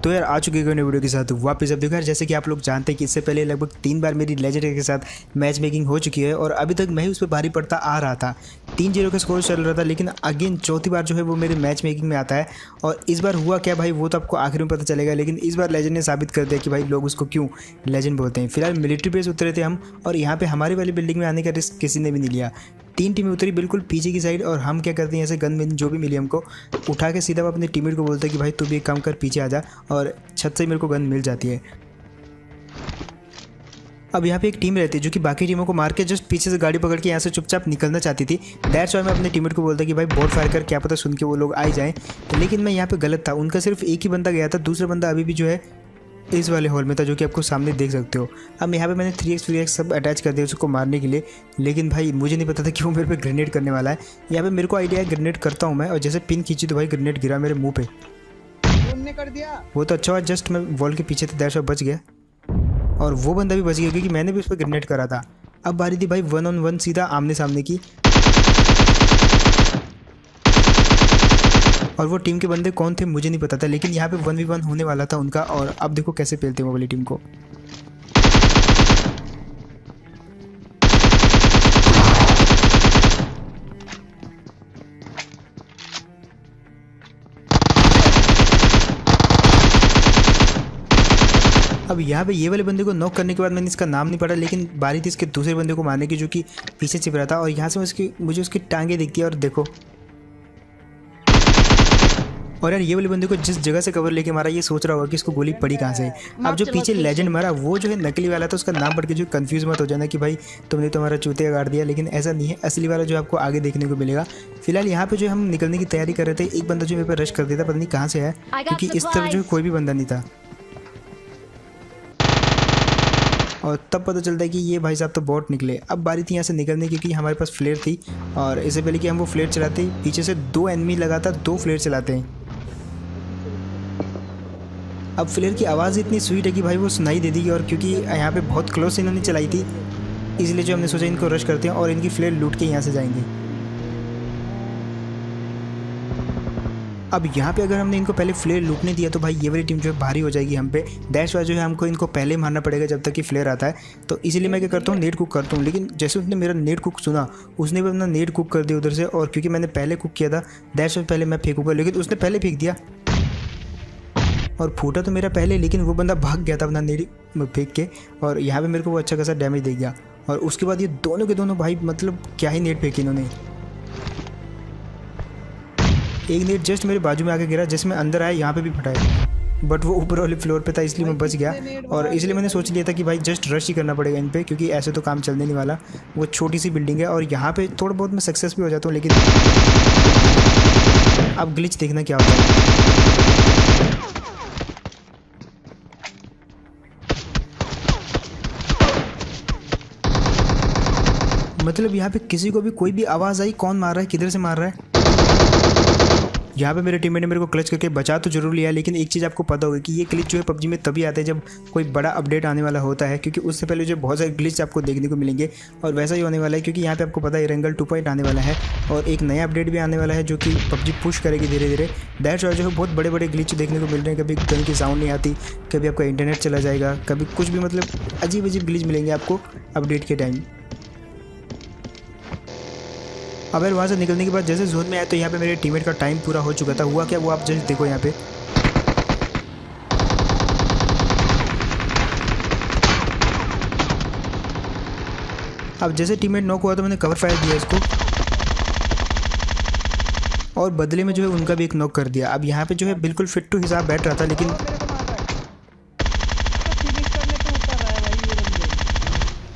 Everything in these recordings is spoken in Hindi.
तो यार आ चुके हैं नई वीडियो के साथ वापस। अब देखो यार, जैसे कि आप लोग जानते हैं कि इससे पहले लगभग 3 बार मेरी लेजेंडरी के साथ मैच मेकिंग हो चुकी है और अभी तक मैं ही उस पर भारी पड़ता आ रहा था। 3-0 का स्कोर चल रहा था, लेकिन अगेन चौथी बार जो है वो मेरे मैच मेकिंग में आता है। और इस बार हुआ क्या भाई, वो तो आपको आखिर में पता चलेगा। लेकिन इस बार लेजेंड ने साबित कर दिया कि भाई लोग उसको क्यों लेजेंड बोलते हैं। फिलहाल मिलिट्री बेस उतरे थे हम, और यहाँ पे हमारी वाली बिल्डिंग में आने का रिस्क किसी ने भी नहीं लिया। 3 टीमें उतरी बिल्कुल पीछे की साइड, और हम क्या करते हैं, ऐसे गन में जो भी मिली हमको उठा के सीधा अपने टीममेट को बोलते हैं कि भाई तू भी एक काम कर, पीछे आ जा, और छत से मेरे को गन मिल जाती है। अब यहाँ पे एक टीम रहती है जो कि बाकी टीमों को मार के जस्ट पीछे से गाड़ी पकड़ के यहाँ से चुपचाप निकलना चाहती थी। दैट्स व्हाई मैं अपने टीममेट को बोलता कि भाई बोट फायर कर, क्या पता सुन के वो लोग आ ही जाएं। तो लेकिन मैं यहाँ पे गलत था, उनका सिर्फ एक ही बंदा गया था, दूसरा बंदा अभी भी जो है इस वाले हॉल में था, जो कि आपको सामने देख सकते हो। अब यहाँ पे मैंने 3x सब अटैच कर दिया उसको मारने के लिए, लेकिन भाई मुझे नहीं पता था कि वो मेरे पे ग्रेनेड करने वाला है। यहाँ पे मेरे को आइडिया है, ग्रेनेड करता हूँ मैं, और जैसे पिन खींची तो भाई ग्रेनेड गिरा मेरे मुंह पे। कर दिया वो तो अच्छा हुआ, जस्ट मैं वॉल के पीछे था, दैट्स व्हाई बच गया। और वो बंदा भी बच गया क्योंकि मैंने भी उस पर ग्रेनेड करा था। अब बारी थी भाई 1-on-1 सीधा आमने सामने की, और वो टीम के बंदे कौन थे मुझे नहीं पता था, लेकिन यहाँ पे 1v1 होने वाला था उनका। और अब देखो कैसे पेलते हैं वो वाली टीम को। अब यहाँ पे ये वाले बंदे को नॉक करने के बाद मैंने इसका नाम नहीं पढ़ा, लेकिन बारी थी इसके दूसरे बंदे को मारने की जो कि पीछे छिप रहा था। और यहाँ से मुझे उसकी टांगे दिखती है, और देखो। और यार ये वाले बंदे को जिस जगह से कवर लेके मारा, ये सोच रहा होगा कि इसको गोली पड़ी कहाँ से। अब जो पीछे लेजेंड मारा वो जो है नकली वाला था, उसका नाम पढ़ के जो कंफ्यूज मत हो जाना कि भाई तुमने तो हमारा चूतिया गाड़ दिया, लेकिन ऐसा नहीं है। असली वाला जो आपको आगे देखने को मिलेगा। फिलहाल यहाँ पे जो हम निकलने की तैयारी कर रहे थे, एक बंदा जो मेरे पर रश कर दिया था, पता नहीं कहाँ से है, क्योंकि इस तरफ जो कोई भी बंदा नहीं था। और तब पता चलता है कि ये भाई साहब तो बॉट निकले। अब बारी थी यहाँ से निकलने की, क्योंकि हमारे पास फ्लेयर थी, और इससे पहले कि हम वो फ्लेयर चलाते पीछे से 2 एनिमी लगातार 2 फ्लेयर चलाते हैं। अब फ्लेयर की आवाज़ इतनी स्वीट है कि भाई वो सुनाई दे देगी, और क्योंकि यहाँ पे बहुत क्लोज इन्होंने चलाई थी, इसलिए जो हमने सोचा इनको रश करते हैं और इनकी फ्लेयर लूट के यहाँ से जाएंगे। अब यहाँ पे अगर हमने इनको पहले फ्लेयर लूटने दिया तो भाई ये वाली टीम जो है भारी हो जाएगी हम पे। दैट्स व्हाई जो है हमको इनको पहले मारना पड़ेगा जब तक कि फ्लेयर आता है। तो इसीलिए मैं क्या करता हूँ, नेट कुक करता हूँ। लेकिन जैसे उसने मेरा नेट कुक सुना, उसने भी अपना नेट कुक कर दिया उधर से, और क्योंकि मैंने पहले कुक किया था दैट्स व्हाई पहले मैं फेंकूँगा, लेकिन उसने पहले फेंक दिया और फूटा तो मेरा पहले, लेकिन वो बंदा भाग गया था अपना नेट फेंक के, और यहाँ पे मेरे को वो अच्छा खासा डैमेज दे गया। और उसके बाद ये दोनों के दोनों भाई मतलब क्या ही नेट फेंके इन्होंने। एक नेट जस्ट मेरे बाजू में आके गिरा, जिसमें अंदर आया यहाँ पे भी फटा है, बट वो ऊपर वाले फ्लोर पे था, इसलिए मैं बच गया। और इसलिए मैंने सोच लिया था कि भाई जस्ट रश ही करना पड़ेगा इन पे, क्योंकि ऐसे तो काम चलने नहीं वाला। वो छोटी सी बिल्डिंग है, और यहाँ पे थोड़ा बहुत मैं सक्सेस भी हो जाता हूँ, लेकिन अब ग्लिच देखना क्या होता है। मतलब यहाँ पे किसी को भी कोई भी आवाज़ आई, कौन मार रहा है, किधर से मार रहा है। यहाँ पे मेरे टीममेट ने मेरे को क्लच करके बचा तो जरूर लिया, लेकिन एक चीज़ आपको पता होगी कि ये ग्लिच जो है पबजी में तभी आता है जब कोई बड़ा अपडेट आने वाला होता है, क्योंकि उससे पहले जो बहुत सारे ग्लिच आपको देखने को मिलेंगे। और वैसा ही होने वाला है, क्योंकि यहाँ पे आपको पता है रंगल 2.0 आने वाला है, और एक नया अपडेट भी आने वाला है जो कि पबजी पुश करेगी धीरे धीरे। दैट्स व्हाई जो है बहुत बड़े बड़े ग्लिच देखने को मिल रहे हैं। कभी गन की साउंड नहीं आती, कभी आपका इंटरनेट चला जाएगा, कभी कुछ भी, मतलब अजीब अजीब ग्लिच मिलेंगे आपको अपडेट के टाइम। अब यार वहाँ से निकलने के बाद जैसे जोन में आया तो यहाँ पे मेरे टीममेट का टाइम पूरा हो चुका था। हुआ क्या, वो आप जस्ट देखो यहाँ पे। अब जैसे टीममेट नॉक हुआ तो मैंने कवर फायर दिया इसको, और बदले में जो है उनका भी एक नॉक कर दिया। अब यहाँ पे जो है बिल्कुल फिट टू हिसाब बैठ रहा था, लेकिन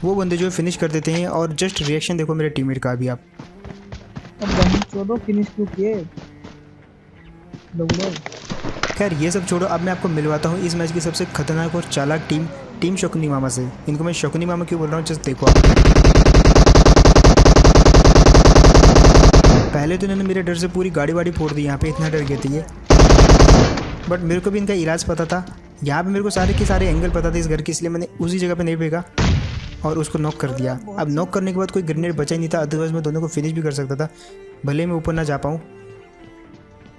वो बंदे जो है फिनिश कर देते हैं। और जस्ट रिएक्शन देखो मेरे टीममेट का अभी आप। फिनिश क्यों किए। खैर ये सब छोड़ो, अब मैं आपको मिलवाता हूँ इस मैच की सबसे खतरनाक और चालाक टीम शकुनी मामा से। इनको मैं शकुनी मामा क्यों बोल रहा हूँ, जस्ट देखो आप। पहले तो इन्होंने मेरे डर से पूरी गाड़ी वाड़ी फोड़ दी, यहाँ पे इतना डर गए थे ये। बट मेरे को भी इनका इलाज पता था, यहाँ पे मेरे को सारे के सारे एंगल पता थे इस घर की, इसलिए मैंने उसी जगह पे नहीं फेंका और उसको नॉक कर दिया। अब नॉक करने के बाद कोई ग्रेनेड बचा ही नहीं था, अदरवाइज मैं दोनों को फिनिश भी कर सकता था, भले मैं ऊपर ना जा पाऊँ।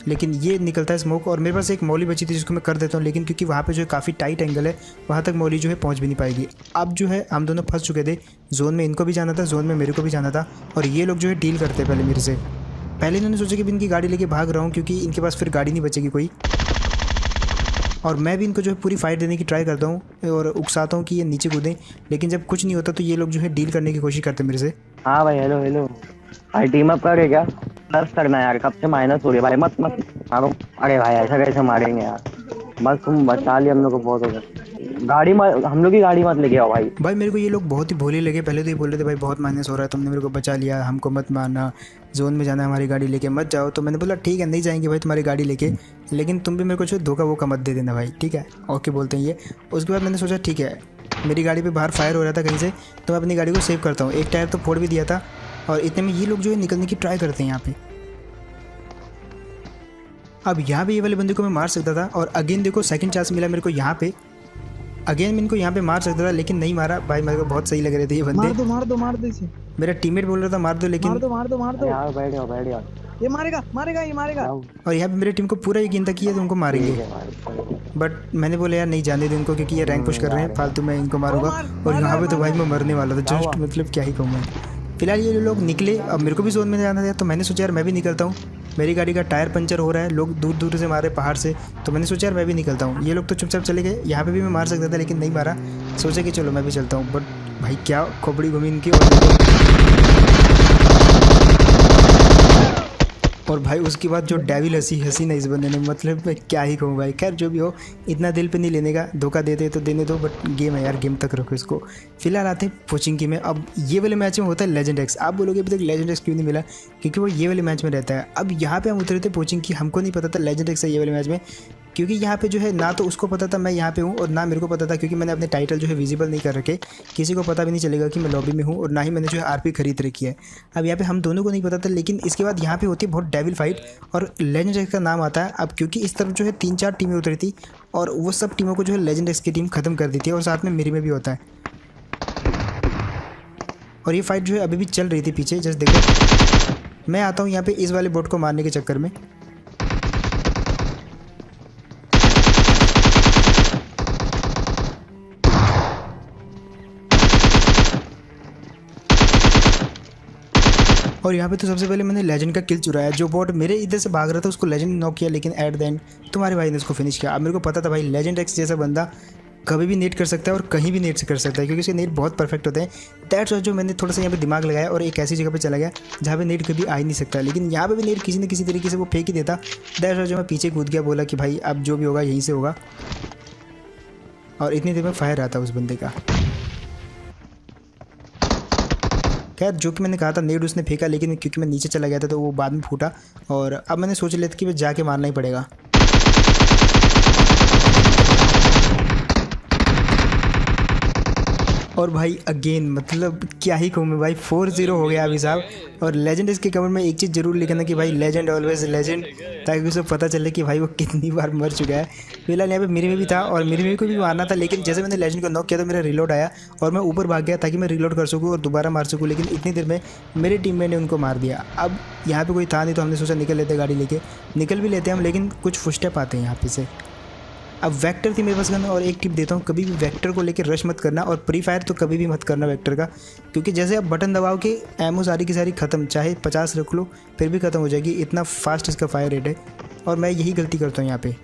लेकिन ये निकलता है स्मोक, और मेरे पास एक मौली बची थी जिसको मैं कर देता हूँ, लेकिन क्योंकि वहाँ पे जो है काफ़ी टाइट एंगल है, वहाँ तक मौली जो है पहुँच भी नहीं पाएगी। अब जो है हम दोनों फंस चुके थे, जोन में इनको भी जाना था, जोन में मेरे को भी जाना था, और ये लोग जो है डील करते हैं पहले मेरे से। पहले इन्होंने सोचा कि मैं इनकी गाड़ी लेके भाग रहा हूँ क्योंकि इनके पास फिर गाड़ी नहीं बचेगी कोई, और मैं भी इनको जो है पूरी फाइट देने की ट्राई करता हूँ और उकसाता हूँ कि ये नीचे कूदें, लेकिन जब कुछ नहीं होता तो ये लोग जो है डील करने की कोशिश करते हैं मेरे से। हाँ भाई, हेलो हेलो भाई, टीम अप करे क्या? प्लस करना यार, कब से माइनस हो रही है भाई, मत मत मारो। अरे भाई ऐसा कैसे मारेंगे यार, बस तुम बचा लिया हम लोग को, बहुत हो गया। गाड़ी मत, हम लोग की गाड़ी मत लेके आओ भाई। भाई मेरे को ये लोग बहुत ही भोले लगे, पहले तो ये बोल रहे थे भाई बहुत माइनस हो रहा है, तुमने मेरे को बचा लिया, हमको मत मारना, जोन में जाना है हमारी गाड़ी लेके मत जाओ। तो मैंने बोला ठीक है नहीं जाएंगे भाई तुम्हारी गाड़ी लेके, लेकिन तुम भी मेरे को जो धोखा वोखा मत दे देना भाई, ठीक है, ओके बोलते हैं ये। उसके बाद मैंने सोचा ठीक है, मेरी गाड़ी पे बाहर फायर हो रहा था कहीं से, तो मैं अपनी गाड़ी को सेव करता हूँ। एक टायर तो फोड़ भी दिया था, और इतने में ये लोग जो है निकलने की ट्राई करते हैं यहाँ पे। अब यहाँ पे ये वाले बंदे को मैं मार सकता था, और अगेन देखो सेकंड चांस मिला मेरे को यहाँ पे, अगेन मैं इनको यहाँ पे मार सकता था लेकिन नहीं मारा भाई। मेरे को बहुत सही लग रहे थे ये बंदे। मार दो इसे। मेरा टीममेट बोल रहा था मार दो, लेकिन मार दो यार बैठ जाओ। ये मारेगा। और यहाँ पे मेरे टीम को पूरा यकीन था कि ये तुमको मारेंगे, बट मैंने बोला यार नहीं जाने दो इनको क्योंकि ये रैंक पुश कर रहे हैं, फालतू मैं इनको मारूंगा। और यहाँ पे तो भाई मैं मरने वाला था जस्ट, मतलब क्या ही कहूँ मैं। फिलहाल ये लोग निकले, अब मेरे को भी जोन में जाना था, तो मैंने सोचा यार मैं भी निकलता हूँ। मेरी गाड़ी का टायर पंचर हो रहा है, लोग दूर दूर से मारे पहाड़ से, तो मैंने सोचा यार मैं भी निकलता हूँ। ये लोग तो चुपचाप चले गए, यहाँ पे भी मैं मार सकता था लेकिन नहीं मारा, सोचा कि चलो मैं भी चलता हूँ। बट भाई क्या खोपड़ी घूमी इनकी, और भाई उसके बाद जो डेविल हंसी ना इस बंदे ने, मतलब मैं क्या ही कहूँ भाई। खैर जो भी हो, इतना दिल पे नहीं लेने का, धोखा देते तो देने दो, बट गेम है यार, गेम तक रखो इसको। फिलहाल आते हैं पोचिंकी में। अब ये वाले मैच में होता है लेजेंड एक्स। आप बोलोगे अभी तक लेजेंड एक्स क्यों नहीं मिला, क्योंकि वो ये वाले मैच में रहता है। अब यहाँ पे हम उतरे थे पोचिंकी, हमको नहीं पता था लेजेंड एक्स है ये वाले मैच में, क्योंकि यहाँ पे जो है ना तो उसको पता था मैं यहाँ पे हूँ, और ना मेरे को पता था, क्योंकि मैंने अपने टाइटल जो है विजिबल नहीं कर रखे, किसी को पता भी नहीं चलेगा कि मैं लॉबी में हूँ, और ना ही मैंने जो है आरपी खरीद रखी है। अब यहाँ पे हम दोनों को नहीं पता था, लेकिन इसके बाद यहाँ पे होती है बहुत डेविल फाइट, और लेजेंड एक्स का नाम आता है। अब क्योंकि इस तरफ जो है 3-4 टीमें उतरी थी, और वो सब टीमों को जो है लेजेंड एक्स की टीम खत्म कर दी थी, और साथ में मेरी में भी होता है। और ये फाइट जो है अभी भी चल रही थी पीछे, जस्ट देखो मैं आता हूँ यहाँ पे इस वाले बोट को मारने के चक्कर में। और यहाँ पे तो सबसे पहले मैंने लेजेंड का किल चुराया। जो बॉट मेरे इधर से भाग रहा था उसको लेजेंड ने नॉक किया, लेकिन एट द एंड तुम्हारे भाई ने उसको फिनिश किया। अब मेरे को पता था भाई लेजेंड एक्स जैसा बंदा कभी भी नेट कर सकता है और कहीं भी नेट से कर सकता है, क्योंकि उसके नेट बहुत परफेक्ट होते हैं। दैट्स वाई जो मैंने थोड़ा सा यहाँ पे दिमाग लगाया और एक ऐसी जगह पे चला गया जहाँ पे नेट कभी आ ही नहीं सकता, लेकिन यहाँ पे भी नेट किसी न किसी तरीके से वो फेंक ही देता। दैट्स वाई जो मैं पीछे कूद गया, बोला कि भाई अब जो भी होगा यहीं से होगा, और इतनी देर में फायर आता उस बंदे का। खैर जो कि मैंने कहा था नेट उसने फेंका, लेकिन क्योंकि मैं नीचे चला गया था तो वो बाद में फूटा, और अब मैंने सोच लिया था कि मैं जाके मारना ही पड़ेगा। और भाई अगेन मतलब क्या ही कहूँ मैं भाई, 4-0 हो गया अभी साहब। और लेजेंड इसके कमेंट में एक चीज़ जरूर लिखना कि भाई लेजेंड ऑलवेज लेजेंड, ताकि उसे पता चले कि भाई वो कितनी बार मर चुका है। फिलहाल यहाँ पे मेरे में भी था और मेरे में को भी मारना था, लेकिन जैसे मैंने लेजेंड को नॉक किया तो मेरा रिलोड आया और मैं ऊपर भाग गया ताकि मैं रिलोड कर सकूँ और दोबारा मार सकूँ, लेकिन इतनी देर में मेरे टीममेट ने उनको मार दिया। अब यहाँ पर कोई था नहीं तो हमने सोचा निकल लेते, गाड़ी लेके निकल भी लेते हम, लेकिन कुछ फुटस्टेप आते हैं यहाँ पे से। अब वेक्टर थी मेरे पास गन, और एक टिप देता हूँ, कभी भी वेक्टर को लेकर रश मत करना, और प्री फायर तो कभी भी मत करना वेक्टर का, क्योंकि जैसे आप बटन दबाओ कि एमओ सारी की सारी ख़त्म, चाहे 50 रख लो फिर भी ख़त्म हो जाएगी, इतना फास्ट इसका फायर रेट है। और मैं यही गलती करता हूँ यहाँ पे।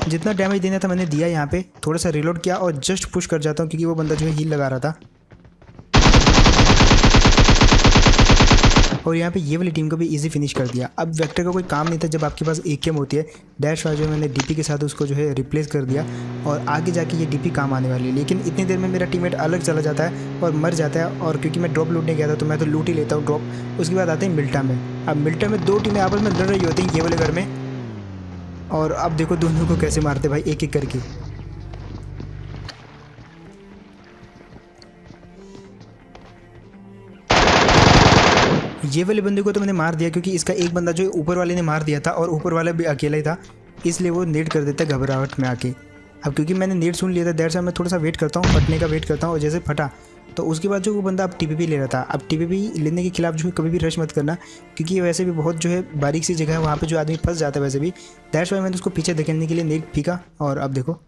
जितना डैमेज देना था मैंने दिया यहाँ पे, थोड़ा सा रिलोड किया और जस्ट पुश कर जाता हूँ क्योंकि वो बंदा जो है हील लगा रहा था। और यहाँ पे ये वाली टीम को भी इजी फिनिश कर दिया। अब वेक्टर का कोई काम नहीं था जब आपके पास AKM होती है। डैश वाला जो मैंने डीपी के साथ उसको जो है रिप्लेस कर दिया, और आगे जाके ये डीपी काम आने वाली है। लेकिन इतनी देर में मेरा टीममेट अलग चला जाता है और मर जाता है, और क्योंकि मैं ड्रॉप लूटने गया था तो मैं तो लूट ही लेता हूँ ड्रॉप। उसके बाद आते हैं मिल्टा में। अब मिल्टा में 2 टीमें आपस में लड़ रही होती हैं ये वाले घर में, और अब देखो दोनों को कैसे मारते भाई एक एक करके। ये वाले बंदे को तो मैंने मार दिया क्योंकि इसका एक बंदा जो ऊपर वाले ने मार दिया था, और ऊपर वाला भी अकेला ही था, इसलिए वो नेट कर देता घबराहट में आके। अब क्योंकि मैंने नेट सुन लिया था, देर से मैं थोड़ा सा वेट करता हूँ, फटने का वेट करता हूँ, और जैसे फटा तो उसके बाद जो वो बंदा अब टीपीपी ले रहा था, अब टीपीपी लेने के खिलाफ जो है कभी भी रश मत करना, क्योंकि ये वैसे भी बहुत जो है बारीक सी जगह है, वहाँ पे जो आदमी फंस जाता है वैसे भी। दैट्स वाई मैंने उसको पीछे धकेलने के लिए नेट फेंका और अब देखो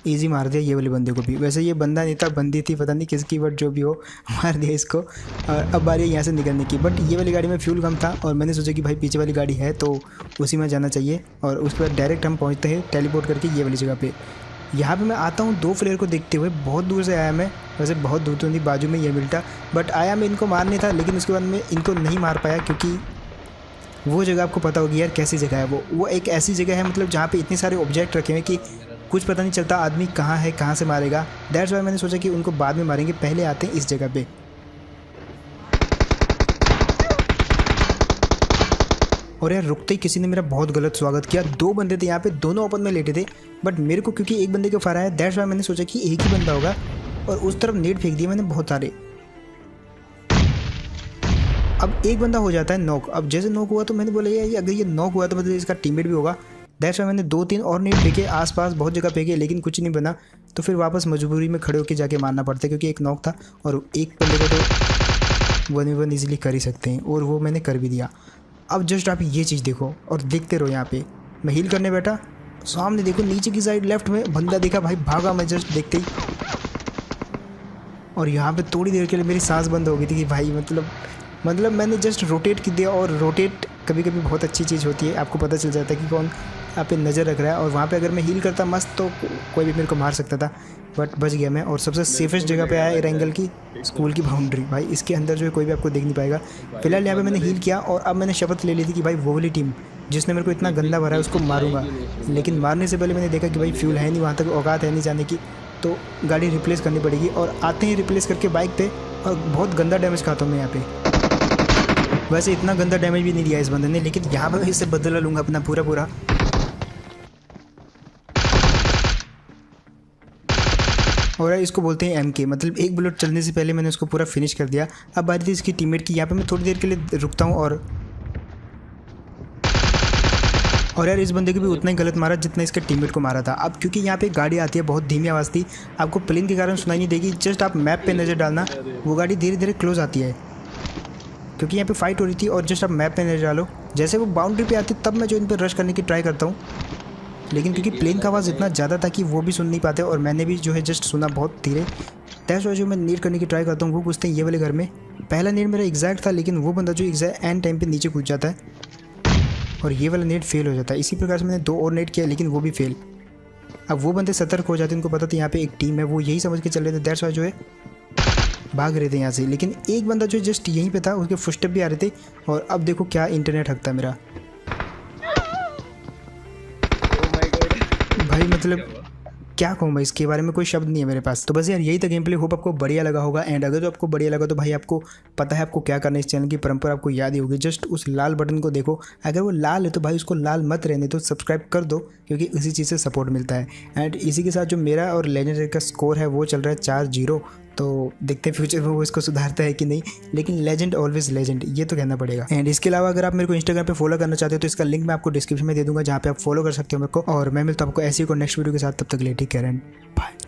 इजी मार दिया ये वाले बंदे को भी। वैसे ये बंदा नहीं था, बंदी थी, पता नहीं किसकी, बट जो भी हो मार दिया इसको। और अब बारी है यहाँ से निकलने की, बट ये वाली गाड़ी में फ्यूल कम था और मैंने सोचा कि भाई पीछे वाली गाड़ी है तो उसी में जाना चाहिए, और उसके बाद डायरेक्ट हम पहुँचते हैं टेलीपोर्ट करके ये वाली जगह पे। यहाँ पे मैं आता हूँ 2 प्लेयर को देखते हुए, बहुत दूर से आया मैं, वैसे बहुत दूर तो नहीं, बाजू में ये मिलता, बट आया मैं इनको मारने था, लेकिन उसके बाद मैं इनको नहीं मार पाया क्योंकि वो जगह आपको पता होगी यार कैसी जगह है वो एक ऐसी जगह है मतलब जहाँ पे इतने सारे ऑब्जेक्ट रखे हुए कि कुछ पता नहीं चलता आदमी कहाँ है, कहाँ से मारेगा। दैट्स वाई मैंने सोचा कि उनको बाद में मारेंगे, पहले आते हैं इस जगह पे। और यार रुकते ही किसी ने मेरा बहुत गलत स्वागत किया। 2 बंदे थे यहाँ पे, दोनों ओपन में लेटे थे, बट मेरे को क्योंकि एक बंदे के फायर आया, दैट्स वाई मैंने सोचा कि एक ही बंदा होगा और उस तरफ नेट फेंक दिया मैंने बहुत सारे। अब एक बंदा हो जाता है नॉक। अब जैसे नॉक हुआ तो मैंने बोला यार अगर ये नॉक हुआ तो मतलब इसका टीममेट भी होगा। दैट्स वाई मैंने 2-3 और नेट फेंके आसपास, बहुत जगह फेंके, लेकिन कुछ नहीं बना। तो फिर वापस मजबूरी में खड़े होकर जाके मारना पड़ता है क्योंकि एक नॉक था और एक बंदे को तो 1v1 ईजिली कर ही सकते हैं, और वो मैंने कर भी दिया। अब जस्ट आप ये चीज़ देखो और देखते रहो। यहाँ पे मैं हील करने बैठा, सामने देखो नीचे की साइड लेफ्ट में बंदा देखा, भाई भागा मैं जस्ट देखते ही, और यहाँ पे थोड़ी देर के लिए मेरी सांस बंद हो गई थी कि भाई मतलब मैंने जस्ट रोटेट कर दिया। और रोटेट कभी कभी बहुत अच्छी चीज़ होती है, आपको पता चल जाता है कि कौन आप पे नज़र रख रहा है, और वहाँ पे अगर मैं हील करता मस्त तो कोई भी मेरे को मार सकता था, बट बच गया मैं। और सबसे सेफेस्ट जगह पे आया एरेंगल की स्कूल की बाउंड्री। भाई इसके अंदर जो है कोई भी आपको देख नहीं पाएगा। फिलहाल यहाँ पे मैंने हील किया और अब मैंने शपथ ले ली थी कि भाई वो वाली टीम जिसने मेरे को इतना गंदा भरा है उसको मारूंगा, लेकिन मारने से पहले मैंने देखा कि भाई फ्यूल है नहीं, वहाँ तक औकात है नहीं जाने की, तो गाड़ी रिप्लेस करनी पड़ेगी। और आते ही रिप्लेस करके बाइक पे, और बहुत गंदा डैमेज खाता हूँ मैं यहाँ पे। वैसे इतना गंदा डैमेज भी नहीं दिया इस बंदे ने, लेकिन यहाँ पर मैं इससे बदला लूँगा अपना पूरा। और इसको बोलते हैं MK, मतलब एक बुलेट चलने से पहले मैंने उसको पूरा फिनिश कर दिया। अब बारी थी इसकी टीममेट की। यहाँ पे मैं थोड़ी देर के लिए रुकता हूँ और यार इस बंदे को भी उतना ही गलत मारा जितना इसके टीममेट को मारा था। अब क्योंकि यहाँ पे गाड़ी आती है, बहुत धीमी आवाज़ थी, आपको प्लेन के कारण सुनाई नहीं देगी, जस्ट आप मैप पे नज़र डालना, वो गाड़ी धीरे धीरे क्लोज आती है क्योंकि यहाँ पे फाइट हो रही थी। और जस्ट आप मैप पे नज़र डालो, जैसे वो बाउंड्री पे आती तब मैं जो इन पर रश करने की ट्राई करता हूँ, लेकिन क्योंकि प्लेन का आवाज़ इतना ज़्यादा था कि वो भी सुन नहीं पाते और मैंने भी जो है जस्ट सुना बहुत धीरे। दैट्स वाई जो मैं नीड करने की ट्राई करता हूँ वो पूछते हैं ये वाले घर में। पहला नीड मेरा एग्जैक्ट था, लेकिन वो बंदा जो एग्जैक्ट एंड टाइम पे नीचे कूद जाता है और ये वाला नेट फेल हो जाता है। इसी प्रकार से मैंने 2 और नेट किया, लेकिन वो भी फेल। अब वो बंदे सतर्क हो जाते हैं, उनको पता था यहाँ पे एक टीम है, वो यही समझ के चल रहे थे। दैट्स वाई जो है भाग रहे थे यहाँ से, लेकिन एक बंदा जो जस्ट यहीं पे था, उसके फुटस्टेप भी आ रहे थे। और अब देखो क्या इंटरनेट हकता है मेरा भाई, मतलब क्या कहूँ मैं, इसके बारे में कोई शब्द नहीं है मेरे पास। तो बस यार यही था गेम प्ले, होप आपको बढ़िया लगा होगा। एंड अगर जो आपको बढ़िया लगा तो भाई आपको पता है आपको क्या करना है, इस चैनल की परंपरा आपको याद ही होगी। जस्ट उस लाल बटन को देखो, अगर वो लाल है तो भाई उसको लाल मत रहने दो, सब्सक्राइब कर दो, क्योंकि इसी चीज़ से सपोर्ट मिलता है। एंड इसी के साथ जो मेरा और लेजेंडरी का स्कोर है वो चल रहा है 4-0। तो देखते हैं फ्यूचर में वो इसको सुधारता है कि नहीं, लेकिन लेजेंड ऑलवेज लेजेंड, ये तो कहना पड़ेगा। एंड इसके अलावा अगर आप मेरे को इंस्टाग्राम पे फॉलो करना चाहते हो तो इसका लिंक मैं आपको डिस्क्रिप्शन में दे दूंगा, जहाँ पे आप फॉलो कर सकते हो मेरे को। और मैं मिलता हूँ आपको ऐसी को नेक्स्ट वीडियो के साथ, तब तक ले टेक केयर एंड बाय।